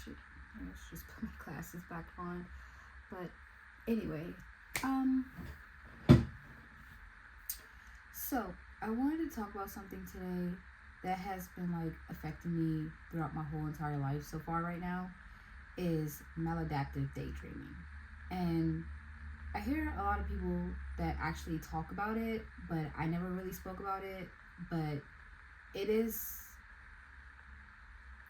should just put my glasses back on. But anyway, um, so I wanted to talk about something today that has been like affecting me throughout my whole entire life so far right now is maladaptive daydreaming. And I hear a lot of people that actually talk about it, but I never really spoke about it. But it is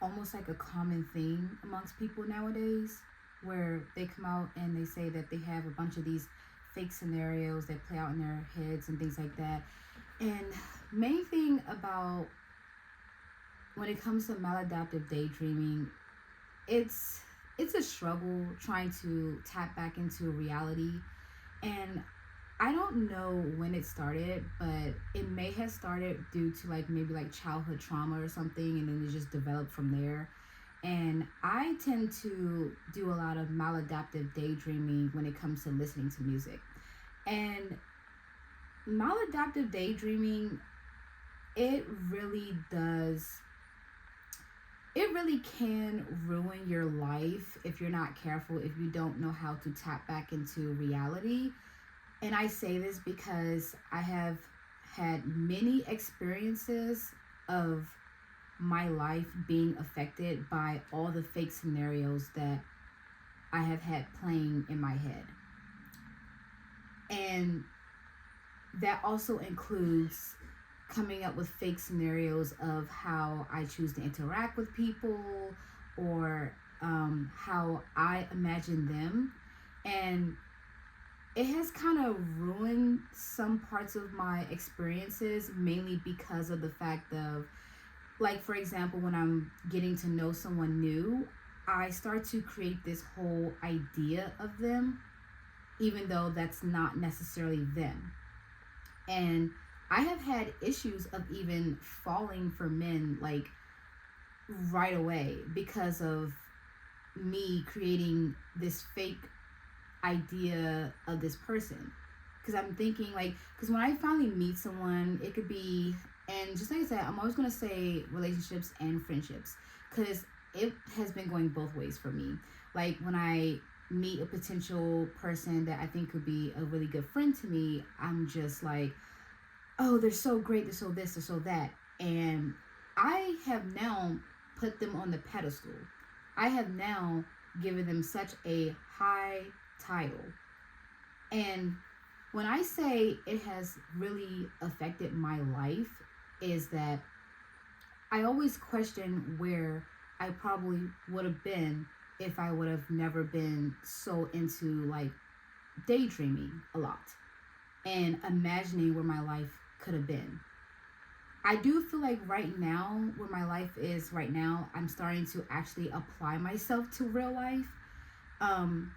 almost like a common thing amongst people nowadays where they come out and they say that they have a bunch of these fake scenarios that play out in their heads and things like that. And main thing about when it comes to maladaptive daydreaming, it's it's a struggle trying to tap back into reality. And I don't know when it started, but it may have started due to like maybe like childhood trauma or something, and then it just developed from there. And I tend to do a lot of maladaptive daydreaming when it comes to listening to music. And maladaptive daydreaming, it really does, it really can ruin your life if you're not careful, if you don't know how to tap back into reality. And I say this because I have had many experiences of my life being affected by all the fake scenarios that I have had playing in my head. And that also includes coming up with fake scenarios of how I choose to interact with people, or how I imagine them. And it has kind of ruined some parts of my experiences, mainly because of the fact of, like, for example, when I'm getting to know someone new, I start to create this whole idea of them, even though that's not necessarily them. And I have had issues of even falling for men like right away because of me creating this fake idea of this person. Because I'm thinking, like, because when I finally meet someone, it could be, and just like I said, I'm always going to say relationships and friendships, because it has been going both ways for me. Like, when I meet a potential person that I think could be a really good friend to me, I'm just like, oh, they're so great, they're so this, they're so that. And I have now put them on the pedestal. I have now given them such a high title. And when I say it has really affected my life, is that I always question where I probably would have been if I would have never been so into like daydreaming a lot and imagining where my life could have been. I do feel like right now, where my life is right now, I'm starting to actually apply myself to real life. Um,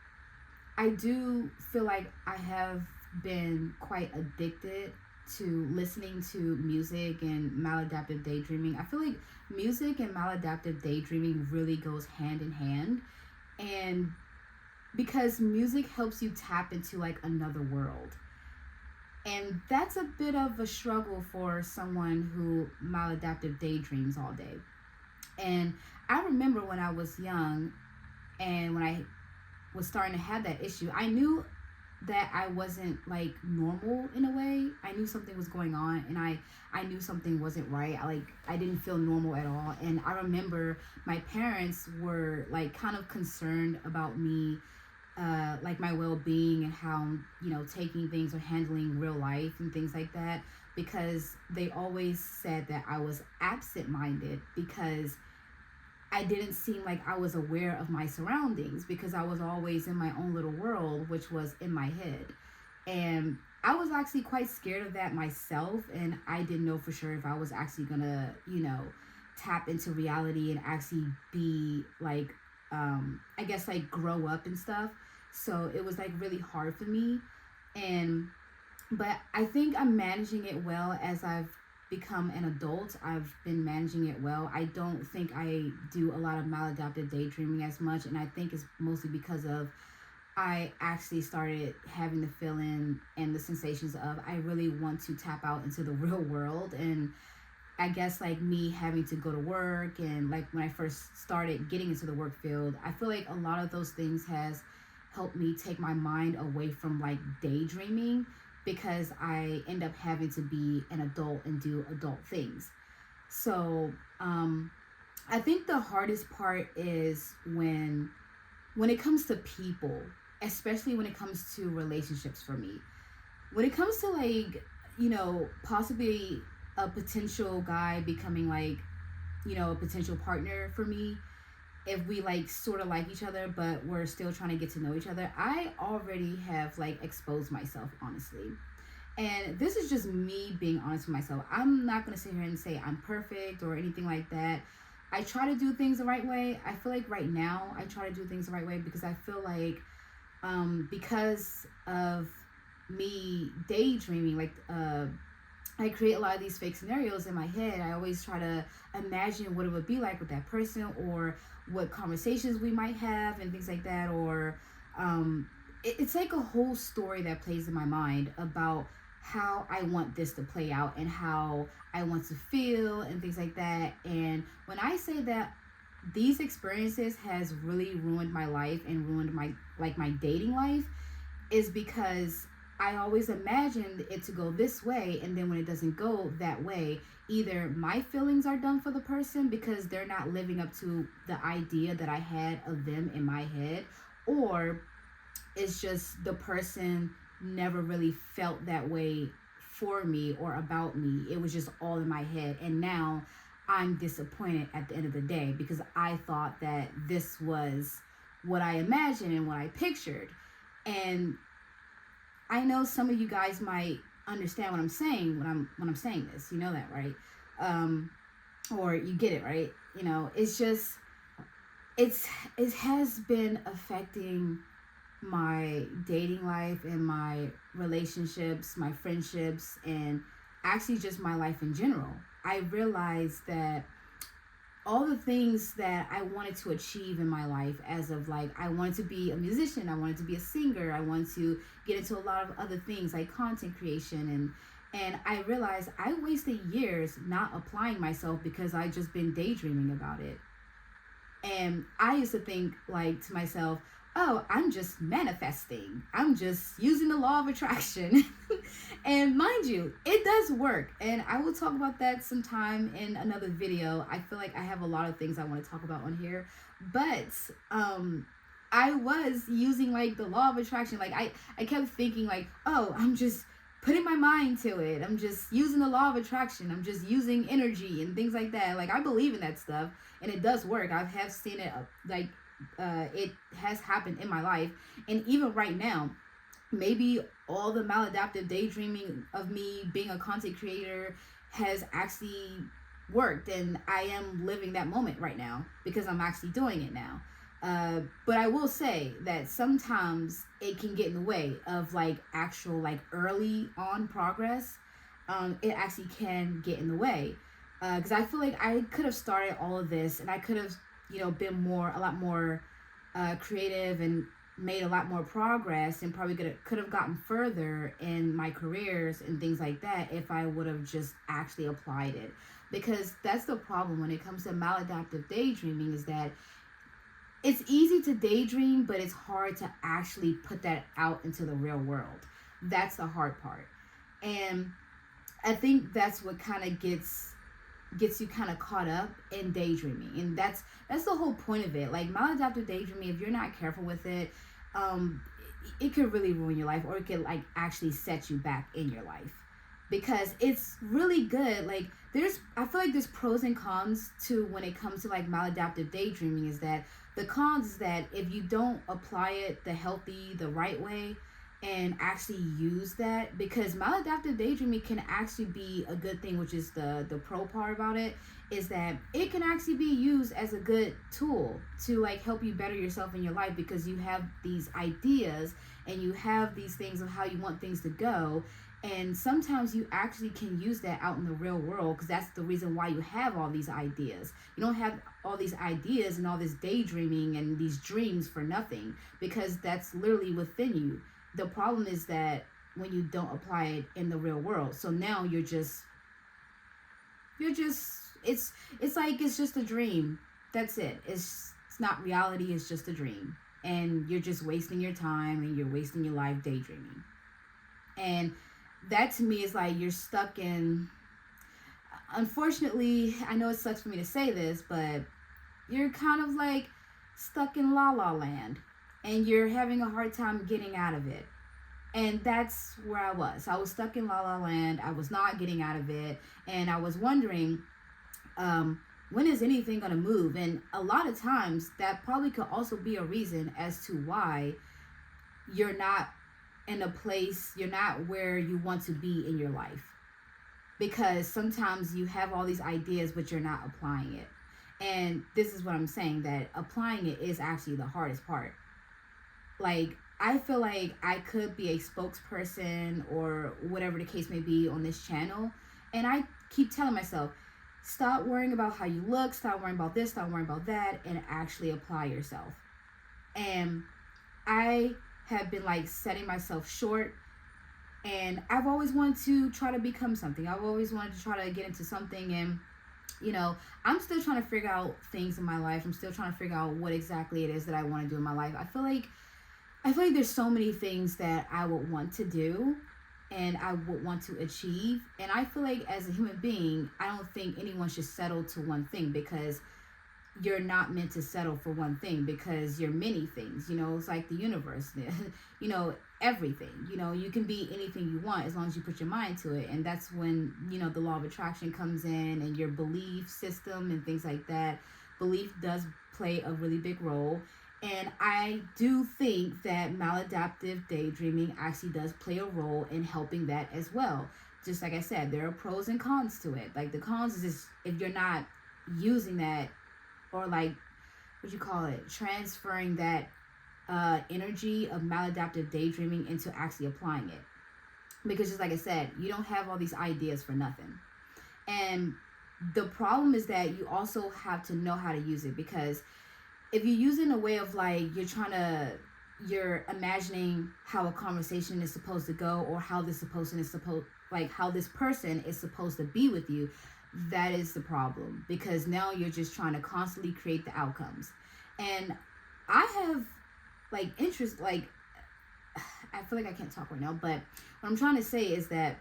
I do feel like I have been quite addicted to listening to music and maladaptive daydreaming. I feel like music and maladaptive daydreaming really goes hand in hand. And because music helps you tap into like another world. And that's a bit of a struggle for someone who maladaptive daydreams all day. And I remember when I was young and when I was starting to have that issue, I knew that I wasn't like normal in a way. I knew something was going on, and I knew something wasn't right. I didn't feel normal at all. And I remember my parents were like kind of concerned about me, like my well-being and how taking things or handling real life and things like that, because they always said that I was absent-minded because I didn't seem like I was aware of my surroundings, because I was always in my own little world, which was in my head. And I was actually quite scared of that myself, and I didn't know for sure if I was actually gonna, tap into reality and actually be like, I guess like grow up and stuff. So it was like really hard for me. And but I think I'm managing it well as I've become an adult. I've been managing it well. I don't think I do a lot of maladaptive daydreaming as much, and I think it's mostly because of I actually started having the feeling and the sensations of I really want to tap out into the real world. And I guess like me having to go to work, and like when I first started getting into the work field, I feel like a lot of those things has helped me take my mind away from like daydreaming, because I end up having to be an adult and do adult things. So I think the hardest part is when it comes to people, especially when it comes to relationships for me. When it comes to like, possibly a potential guy becoming like, a potential partner for me, if we like sort of like each other but we're still trying to get to know each other, I already have like exposed myself, honestly. And this is just me being honest with myself. I'm not going to sit here and say I'm perfect or anything like that. I try to do things the right way. I feel like right now I try to do things the right way because I feel like because of me daydreaming, like I create a lot of these fake scenarios in my head. I always try to imagine what it would be like with that person, or what conversations we might have and things like that. Or it's like a whole story that plays in my mind about how I want this to play out and how I want to feel and things like that. And when I say that these experiences has really ruined my life and ruined my dating life, is because I always imagined it to go this way, and then when it doesn't go that way, either my feelings are done for the person because they're not living up to the idea that I had of them in my head, or it's just the person never really felt that way for me or about me. It was just all in my head, and now I'm disappointed at the end of the day because I thought that this was what I imagined and what I pictured. And I know some of you guys might understand what I'm saying when I'm saying this. You know that, right? Or you get it, right? It's just it has been affecting my dating life and my relationships, my friendships, and actually just my life in general. I realized that all the things that I wanted to achieve in my life, as of like, I wanted to be a musician, I wanted to be a singer, I wanted to get into a lot of other things like content creation, and I realized I wasted years not applying myself because I just been daydreaming about it. And I used to think like to myself, oh, I'm just manifesting. I'm just using the law of attraction. And mind you, it does work. And I will talk about that sometime in another video. I feel like I have a lot of things I want to talk about on here. But I was using like the law of attraction. Like I kept thinking like, oh, I'm just putting my mind to it. I'm just using the law of attraction. I'm just using energy and things like that. Like I believe in that stuff, and it does work. I have seen it like it has happened in my life. And even right now, maybe all the maladaptive daydreaming of me being a content creator has actually worked, and I am living that moment right now because I'm actually doing it now. But I will say that sometimes it can get in the way of like actual like early on progress. It actually can get in the way because I feel like I could have started all of this, and I could have been a lot more creative and made a lot more progress, and probably could have gotten further in my careers and things like that if I would have just actually applied it. Because that's the problem when it comes to maladaptive daydreaming, is that it's easy to daydream, but it's hard to actually put that out into the real world. That's the hard part. And I think that's what kind of gets you kind of caught up in daydreaming. And that's the whole point of it. Like maladaptive daydreaming, if you're not careful with it, it could really ruin your life, or it could like actually set you back in your life, because it's really good. Like I feel like there's pros and cons to when it comes to like maladaptive daydreaming. Is that the cons is that if you don't apply it the right way and actually use that, because maladaptive daydreaming can actually be a good thing, which is the pro part about it, is that it can actually be used as a good tool to like help you better yourself in your life, because you have these ideas and you have these things of how you want things to go. And sometimes you actually can use that out in the real world, because that's the reason why you have all these ideas. You don't have all these ideas and all this daydreaming and these dreams for nothing, because that's literally within you. The problem is that when you don't apply it in the real world. So now you're just You're just it's like it's just a dream. That's it. It's not reality, it's just a dream. And you're just wasting your time and you're wasting your life daydreaming. And that to me is like you're stuck in, unfortunately, I know it sucks for me to say this, but you're kind of like stuck in la la land and you're having a hard time getting out of it. And that's where I was. I was stuck in la la land. I was not getting out of it. And I was wondering, when is anything going to move? And a lot of times that probably could also be a reason as to why you're not in a place, you're not where you want to be in your life. Because sometimes you have all these ideas, but you're not applying it. And this is what I'm saying, that applying it is actually the hardest part. Like, I feel like I could be a spokesperson or whatever the case may be on this channel. And I keep telling myself, stop worrying about how you look, stop worrying about this, stop worrying about that, and actually apply yourself. And I have been like setting myself short, and I've always wanted to try to become something. I've always wanted to try to get into something, and I'm still trying to figure out things in my life. I'm still trying to figure out what exactly it is that I want to do in my life. I feel like there's so many things that I would want to do and I would want to achieve. And I feel like as a human being, I don't think anyone should settle to one thing, because you're not meant to settle for one thing, because you're many things. It's like the universe. Everything. You can be anything you want as long as you put your mind to it. And that's when, the law of attraction comes in, and your belief system and things like that. Belief does play a really big role. And I do think that maladaptive daydreaming actually does play a role in helping that as well. Just like I said, there are pros and cons to it. Like, the cons is just if you're not using that, or like, what you call it, transferring that energy of maladaptive daydreaming into actually applying it. Because just like I said, you don't have all these ideas for nothing. And the problem is that you also have to know how to use it, because if you use it in a way of like you're imagining how a conversation is supposed to go, or how this person is supposed to be with you, that is the problem, because now you're just trying to constantly create the outcomes. And I have like interest, like, I feel like I can't talk right now, but what I'm trying to say is that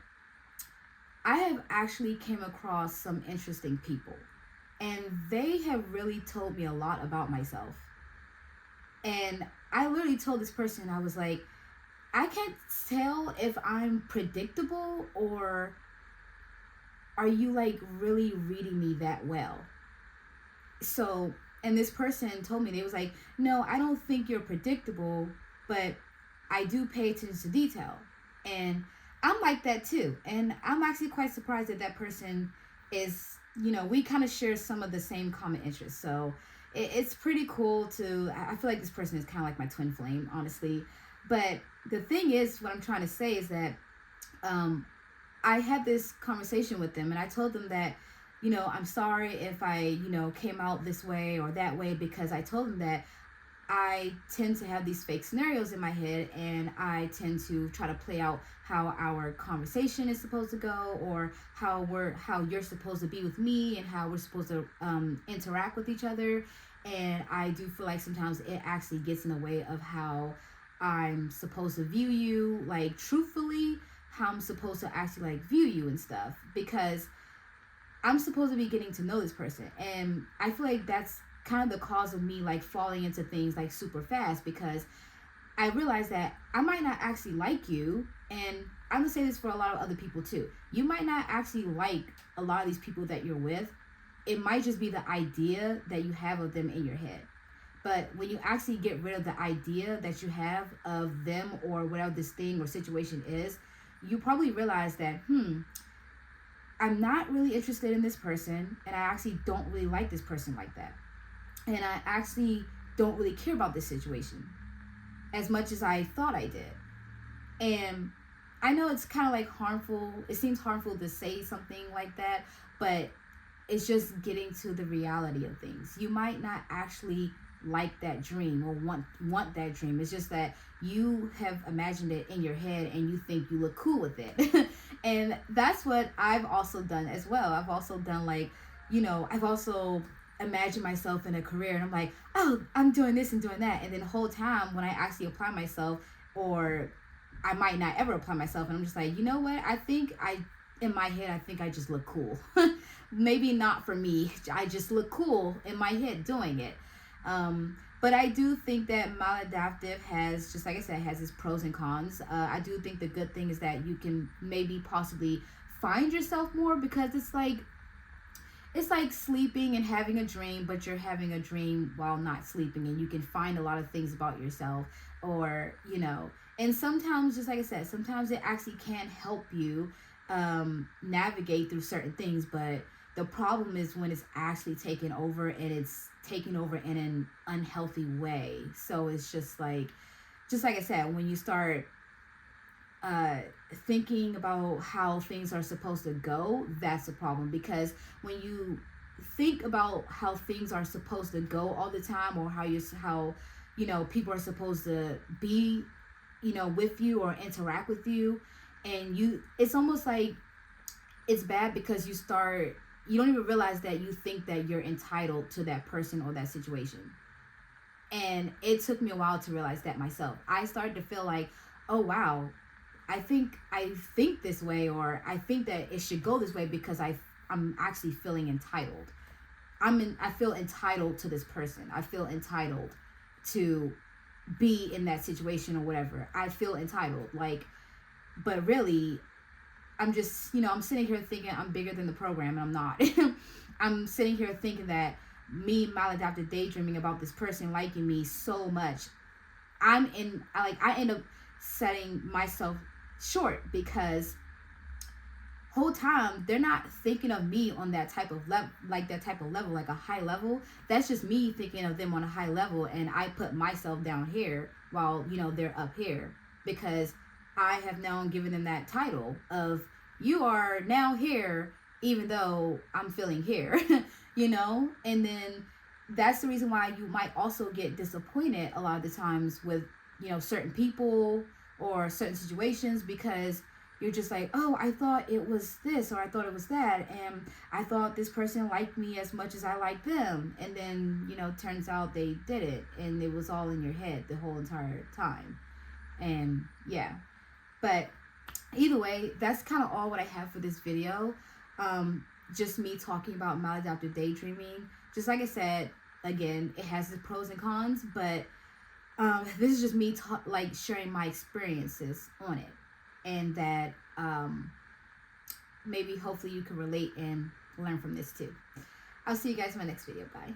I have actually came across some interesting people, and they have really told me a lot about myself. And I literally told this person, I was like, I can't tell if I'm predictable, or are you like really reading me that well? So, and this person told me, they was like, no, I don't think you're predictable, but I do pay attention to detail. And I'm like that too. And I'm actually quite surprised that that person is, we kind of share some of the same common interests. So it's pretty cool I feel like this person is kind of like my twin flame, honestly. But the thing is, what I'm trying to say is that I had this conversation with them, and I told them that, I'm sorry if I, came out this way or that way, because I told them that I tend to have these fake scenarios in my head, and I tend to try to play out how our conversation is supposed to go, or how you're supposed to be with me, and how we're supposed to interact with each other. And I do feel like sometimes it actually gets in the way of how I'm supposed to view you, like truthfully, how I'm supposed to actually like view you and stuff, because I'm supposed to be getting to know this person. And I feel like that's kind of the cause of me like falling into things like super fast, because I realized that I might not actually like you. And I'm gonna say this for a lot of other people too. You might not actually like a lot of these people that you're with. It might just be the idea that you have of them in your head. But when you actually get rid of the idea that you have of them, or whatever this thing or situation is, you probably realize that, I'm not really interested in this person, and I actually don't really like this person like that. And I actually don't really care about this situation as much as I thought I did. And I know it's kind of like harmful. It seems harmful to say something like that, but it's just getting to the reality of things. You might not actually like that dream or want that dream. It's just that you have imagined it in your head, and you think you look cool with it. And that's what I've also done as well. I've also done like, I've also imagined myself in a career, and I'm like, oh, I'm doing this and doing that. And then the whole time when I actually apply myself, or I might not ever apply myself, and I'm just like, you know what? In my head, I think I just look cool. Maybe not for me. I just look cool in my head doing it. But I do think that maladaptive has, just like I said, has its pros and cons. I do think the good thing is that you can maybe possibly find yourself more, because it's like sleeping and having a dream, but you're having a dream while not sleeping, and you can find a lot of things about yourself, or and sometimes, just like I said, sometimes it actually can help you navigate through certain things. But the problem is when it's actually taken over, and it's taken over in an unhealthy way. So it's just like I said, when you start uh, thinking about how things are supposed to go, that's a problem. Because when you think about how things are supposed to go all the time, or how people are supposed to be, with you or interact with you, and it's almost like it's bad, because you don't even realize that you think that you're entitled to that person or that situation. And it took me a while to realize that myself. I started to feel like, oh wow, I think this way, or I think that it should go this way, because I'm actually feeling entitled. I feel entitled to this person. I feel entitled to be in that situation or whatever. I feel entitled, but really, I'm just, I'm sitting here thinking I'm bigger than the program, and I'm not. I'm sitting here thinking that me, maladaptive, daydreaming about this person liking me so much, I end up setting myself short, because whole time they're not thinking of me on that type of level, like a high level. That's just me thinking of them on a high level, and I put myself down here while they're up here, because I have now given them that title of, you are now here, even though I'm feeling here. And then that's the reason why you might also get disappointed a lot of the times with certain people or certain situations, because you're just like, oh, I thought it was this, or I thought it was that, and I thought this person liked me as much as I liked them, and then turns out they did it, and it was all in your head the whole entire time. And yeah, but either way, that's kind of all what I have for this video. Just me talking about maladaptive daydreaming. Just like I said, again, it has its pros and cons, but this is just me sharing my experiences on it, and that maybe hopefully you can relate and learn from this too. I'll see you guys in my next video. Bye.